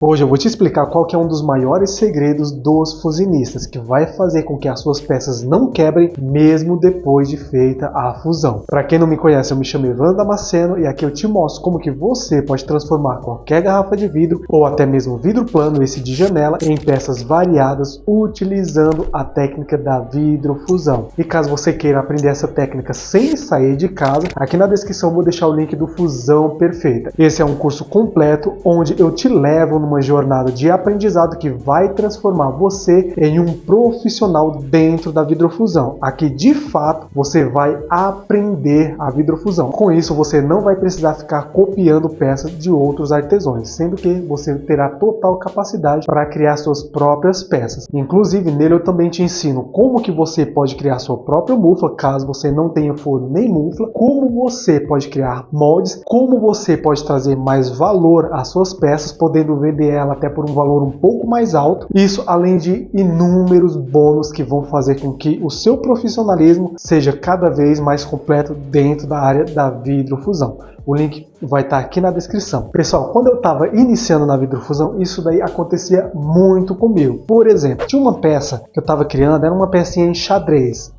Hoje eu vou te explicar qual que é um dos maiores segredos dos fusinistas, que vai fazer com que as suas peças não quebrem mesmo depois de feita a fusão. Para quem não me conhece, eu me chamo Evandro Damasceno e aqui eu te mostro como que você pode transformar qualquer garrafa de vidro ou até mesmo vidro plano, esse de janela, em peças variadas utilizando a técnica da vidrofusão. E caso você queira aprender essa técnica sem sair de casa, aqui na descrição eu vou deixar o link do Fusão Perfeita. Esse é um curso completo onde eu te levo uma jornada de aprendizado que vai transformar você em um profissional dentro da vidrofusão. Aqui de fato você vai aprender a vidrofusão. Com isso você não vai precisar ficar copiando peças de outros artesãos, sendo que você terá total capacidade para criar suas próprias peças. Inclusive nele eu também te ensino como que você pode criar sua própria mufla, caso você não tenha forno nem mufla, como você pode criar moldes, como você pode trazer mais valor às suas peças, podendo vender ela até por um valor um pouco mais alto. Isso além de inúmeros bônus que vão fazer com que o seu profissionalismo seja cada vez mais completo dentro da área da vidrofusão. O link vai estar aqui na descrição. Pessoal, quando eu estava iniciando na vidrofusão, isso daí acontecia muito comigo. Por exemplo, tinha uma peça que eu estava criando, era uma pecinha em xadrez,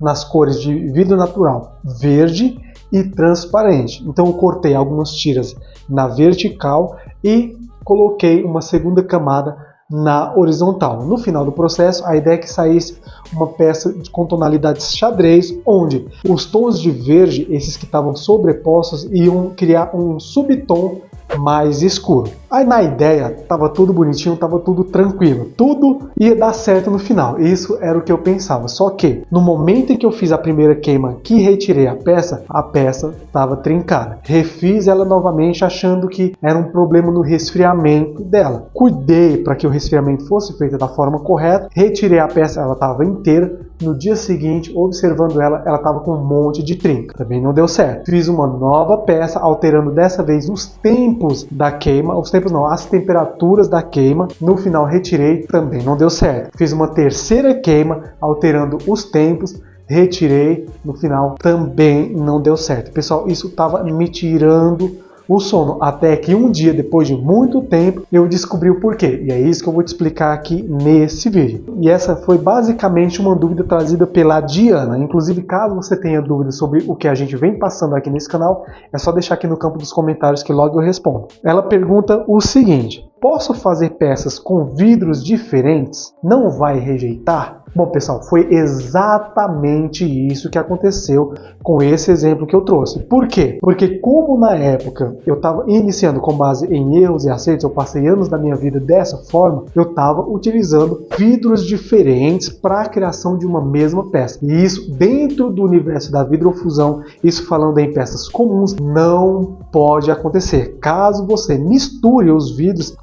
nas cores de vidro natural, verde e transparente. Então eu cortei algumas tiras na vertical e coloquei uma segunda camada na horizontal. No final do processo, a ideia é que saísse uma peça com tonalidades xadrez, onde os tons de verde, esses que estavam sobrepostos, iam criar um subtom mais escuro. Aí na ideia estava tudo bonitinho, estava tudo tranquilo, tudo ia dar certo no final. Isso era o que eu pensava. Só que no momento em que eu fiz a primeira queima, que retirei a peça estava trincada. Refiz ela novamente achando que era um problema no resfriamento dela. Cuidei para que o resfriamento fosse feito da forma correta. Retirei a peça, ela estava inteira. No dia seguinte, observando ela estava com um monte de trinca. Também não deu certo. Fiz uma nova peça, alterando dessa vez os tempos da queima, as temperaturas da queima. No final retirei, também não deu certo. Fiz uma terceira queima, alterando os tempos, retirei, no final também não deu certo. Pessoal, isso estava me tirando o sono, até que um dia, depois de muito tempo, eu descobri o porquê. E é isso que eu vou te explicar aqui nesse vídeo. E essa foi basicamente uma dúvida trazida pela Diana. Inclusive, caso você tenha dúvidas sobre o que a gente vem passando aqui nesse canal, é só deixar aqui no campo dos comentários que logo eu respondo. Ela pergunta o seguinte: posso fazer peças com vidros diferentes? Não vai rejeitar? Bom, pessoal, foi exatamente isso que aconteceu com esse exemplo que eu trouxe. Por quê? Porque como na época eu estava iniciando com base em erros e acertos, eu passei anos da minha vida dessa forma, eu estava utilizando vidros diferentes para a criação de uma mesma peça. E isso dentro do universo da vidrofusão, isso falando em peças comuns, não pode acontecer. Caso você misture os vidros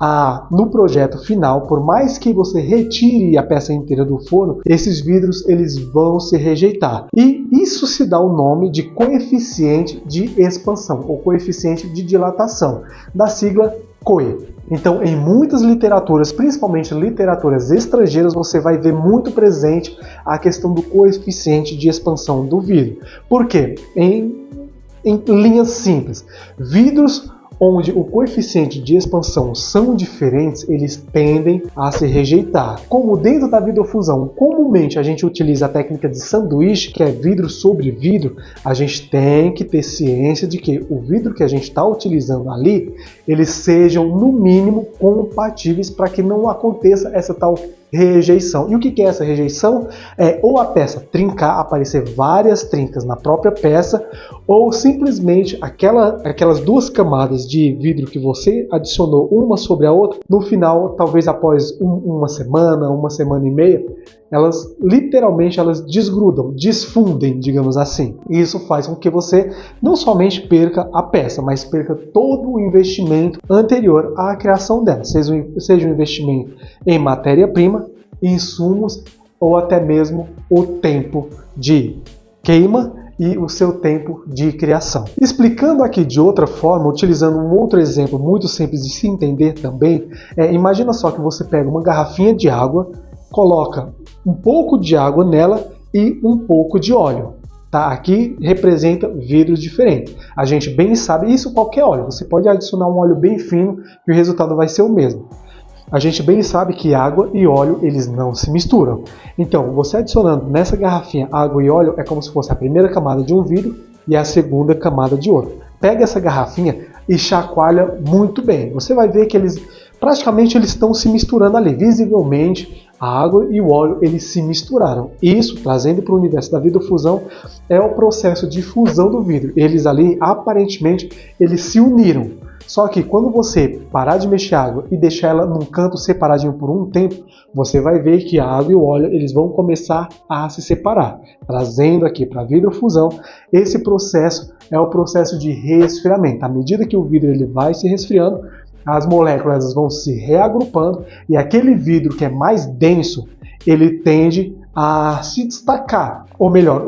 no projeto final, por mais que você retire a peça inteira do forno, esses vidros eles vão se rejeitar. E isso se dá o nome de coeficiente de expansão ou coeficiente de dilatação, da sigla COE. Então, em muitas literaturas, principalmente literaturas estrangeiras, você vai ver muito presente a questão do coeficiente de expansão do vidro. Por quê? Em linhas simples, vidros onde o coeficiente de expansão são diferentes, eles tendem a se rejeitar. Como dentro da vidrofusão, comumente a gente utiliza a técnica de sanduíche, que é vidro sobre vidro, a gente tem que ter ciência de que o vidro que a gente está utilizando ali, eles sejam no mínimo compatíveis para que não aconteça essa tal rejeição. E o que é essa rejeição? É ou a peça trincar, aparecer várias trincas na própria peça, ou simplesmente aquelas duas camadas de vidro que você adicionou uma sobre a outra, no final, talvez após uma semana e meia, elas literalmente desgrudam, desfundem, digamos assim. E isso faz com que você não somente perca a peça, mas perca todo o investimento anterior à criação dela, seja um investimento em matéria-prima, insumos ou até mesmo o tempo de queima e o seu tempo de criação. Explicando aqui de outra forma, utilizando um outro exemplo muito simples de se entender também, imagina só que você pega uma garrafinha de água, coloca um pouco de água nela e um pouco de óleo. Tá? Aqui representa vidros diferentes. A gente bem sabe, isso qualquer óleo, você pode adicionar um óleo bem fino e o resultado vai ser o mesmo. A gente bem sabe que água e óleo eles não se misturam. Então, você adicionando nessa garrafinha água e óleo é como se fosse a primeira camada de um vidro e a segunda camada de outro. Pega essa garrafinha e chacoalha muito bem. Você vai ver que eles praticamente estão se misturando ali, visivelmente. A água e o óleo eles se misturaram. Isso, trazendo para o universo da vidrofusão, é o processo de fusão do vidro. Eles ali, aparentemente, eles se uniram. Só que quando você parar de mexer a água e deixar ela num canto separadinho por um tempo, você vai ver que a água e o óleo eles vão começar a se separar. Trazendo aqui para a vidrofusão, esse processo é o processo de resfriamento. À medida que o vidro ele vai se resfriando, as moléculas vão se reagrupando e aquele vidro que é mais denso, ele tende a se destacar. Ou melhor,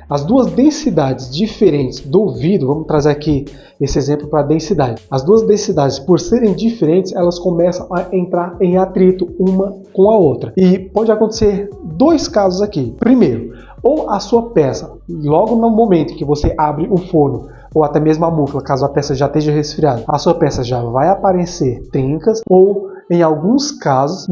as duas densidades diferentes do vidro, vamos trazer aqui esse exemplo para a densidade. As duas densidades, por serem diferentes, elas começam a entrar em atrito uma com a outra. E pode acontecer dois casos aqui. Primeiro, ou a sua peça, logo no momento que você abre o forno, ou até mesmo a múfula, caso a peça já esteja resfriada, a sua peça já vai aparecer trincas, ou em alguns casos,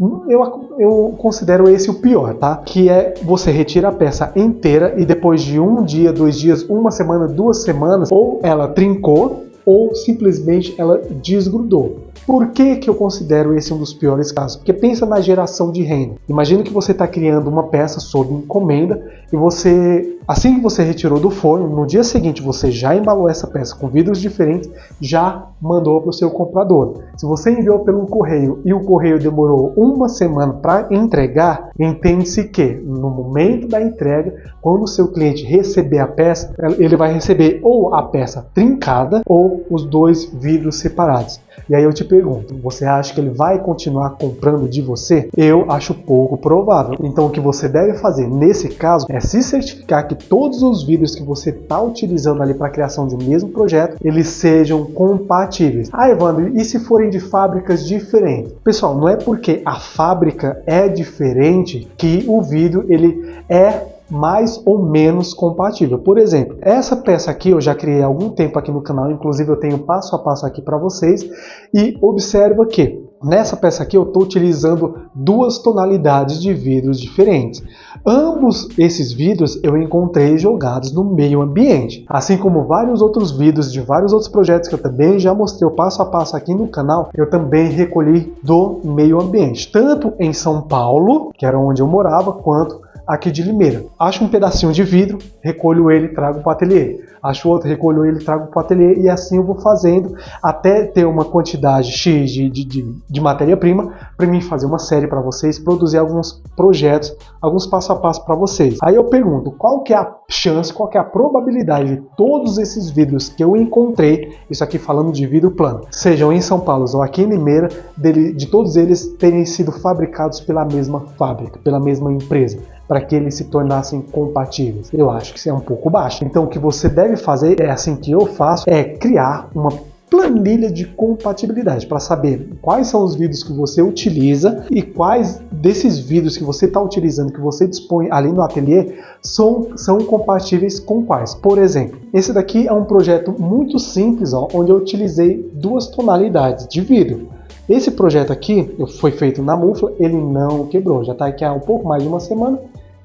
eu considero esse o pior, tá? Que é você retira a peça inteira e depois de um dia, 2 dias, 1 semana, 2 semanas, ou ela trincou, ou simplesmente ela desgrudou. Por que eu considero esse um dos piores casos? Porque pensa na geração de renda. Imagina que você está criando uma peça sob encomenda e você, assim que você retirou do forno, no dia seguinte você já embalou essa peça com vidros diferentes, já mandou para o seu comprador. Se você enviou pelo correio e o correio demorou 1 semana para entregar, entende-se que no momento da entrega, quando o seu cliente receber a peça, ele vai receber ou a peça trincada ou os 2 vidros separados. E aí eu te pergunto, você acha que ele vai continuar comprando de você? Eu acho pouco provável. Então o que você deve fazer nesse caso é se certificar que todos os vidros que você está utilizando ali para a criação de um mesmo projeto, eles sejam compatíveis. Ah, Evandro, e se forem de fábricas diferentes? Pessoal, não é porque a fábrica é diferente que o vidro ele é mais ou menos compatível. Por exemplo, essa peça aqui eu já criei há algum tempo aqui no canal, inclusive eu tenho passo a passo aqui para vocês, e observa que nessa peça aqui eu estou utilizando 2 tonalidades de vidros diferentes. Ambos esses vidros eu encontrei jogados no meio ambiente, assim como vários outros vidros de vários outros projetos que eu também já mostrei o passo a passo aqui no canal, eu também recolhi do meio ambiente, tanto em São Paulo, que era onde eu morava, quanto aqui de Limeira. Acho um pedacinho de vidro, recolho ele e trago para o ateliê. Acho outro, recolho ele e trago para o ateliê, e assim eu vou fazendo até ter uma quantidade X de matéria-prima para mim fazer uma série para vocês, produzir alguns projetos, alguns passo a passo para vocês. Aí eu pergunto, qual que é a chance, qual que é a probabilidade de todos esses vidros que eu encontrei, isso aqui falando de vidro plano, sejam em São Paulo ou aqui em Limeira, de todos eles terem sido fabricados pela mesma fábrica, pela mesma empresa, para que eles se tornassem compatíveis? Eu acho que isso é um pouco baixo. Então o que você deve fazer, é assim que eu faço, é criar uma planilha de compatibilidade para saber quais são os vidros que você utiliza e quais desses vidros que você está utilizando, que você dispõe ali no ateliê, são compatíveis com quais. Por exemplo, esse daqui é um projeto muito simples, ó, onde eu utilizei 2 tonalidades de vidro. Esse projeto aqui foi feito na múfla, ele não quebrou, já está aqui há um pouco mais de 1 semana,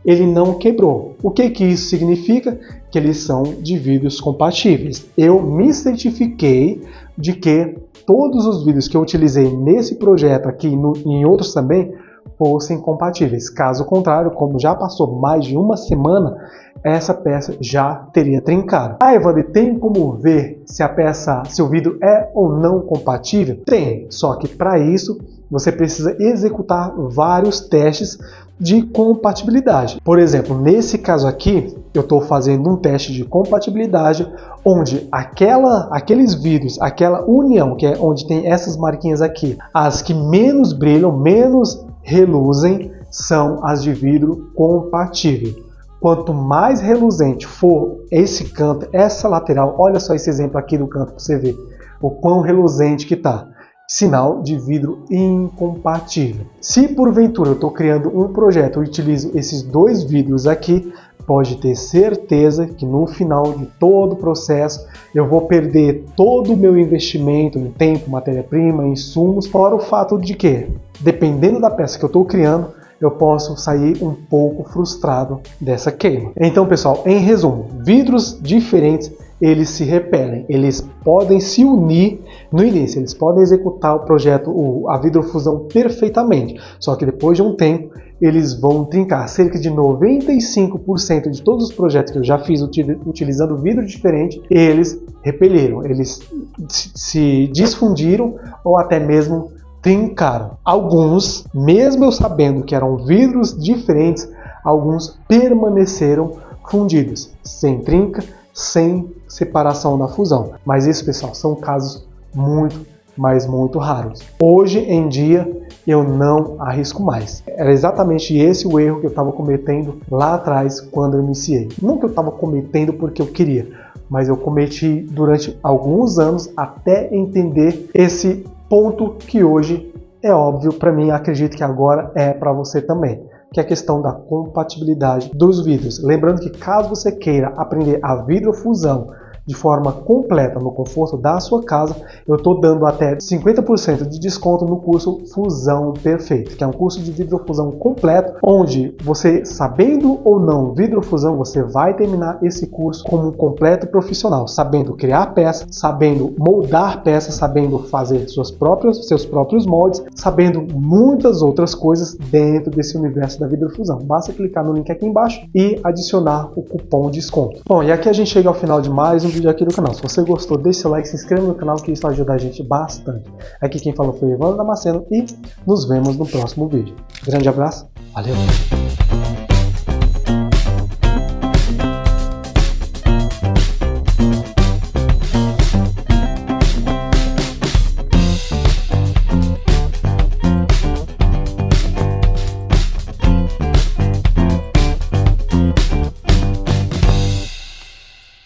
ele não quebrou. O que isso significa? Que eles são de vidros compatíveis. Eu me certifiquei de que todos os vidros que eu utilizei nesse projeto aqui e em outros também fossem compatíveis. Caso contrário, como já passou mais de 1 semana, essa peça já teria trincado. Ah, Evandro, tem como ver se o vidro é ou não compatível? Tem, só que para isso você precisa executar vários testes de compatibilidade. Por exemplo, nesse caso aqui, eu estou fazendo um teste de compatibilidade onde aqueles vidros, aquela união, que é onde tem essas marquinhas aqui, as que menos brilham, menos reluzem, são as de vidro compatível. Quanto mais reluzente for esse canto, essa lateral, olha só esse exemplo aqui do canto para você ver o quão reluzente que está. Sinal de vidro incompatível. Se porventura eu estou criando um projeto e utilizo esses 2 vidros aqui, pode ter certeza que no final de todo o processo eu vou perder todo o meu investimento em tempo, matéria-prima, insumos, fora o fato de que, dependendo da peça que eu estou criando, eu posso sair um pouco frustrado dessa queima. Então, pessoal, em resumo, vidros diferentes, eles se repelem, eles podem se unir no início, eles podem executar o projeto, a vidrofusão perfeitamente, só que depois de um tempo eles vão trincar. Cerca de 95% de todos os projetos que eu já fiz utilizando vidro diferente, eles repeliram, eles se desfundiram ou até mesmo trincaram. Alguns, mesmo eu sabendo que eram vidros diferentes, alguns permaneceram fundidos, sem trinca, sem separação da fusão. Mas isso, pessoal, são casos muito, mas muito raros. Hoje em dia, eu não arrisco mais. Era exatamente esse o erro que eu estava cometendo lá atrás, quando eu iniciei. Não que eu estava cometendo porque eu queria, mas eu cometi durante alguns anos até entender esse ponto que hoje é óbvio para mim, acredito que agora é para você também, que é a questão da compatibilidade dos vidros. Lembrando que caso você queira aprender a vidrofusão de forma completa no conforto da sua casa, eu estou dando até 50% de desconto no curso Fusão Perfeita, que é um curso de vidrofusão completo, onde você, sabendo ou não vidrofusão, você vai terminar esse curso como um completo profissional, sabendo criar peças, sabendo moldar peças, sabendo fazer seus próprios moldes, sabendo muitas outras coisas dentro desse universo da vidrofusão. Basta clicar no link aqui embaixo e adicionar o cupom de desconto. Bom, e aqui a gente chega ao final de mais um vídeo aqui do canal. Se você gostou, deixe seu like, se inscreva no canal, que isso ajuda a gente bastante. Aqui quem falou foi Evandro Damasceno e nos vemos no próximo vídeo. Grande abraço, valeu!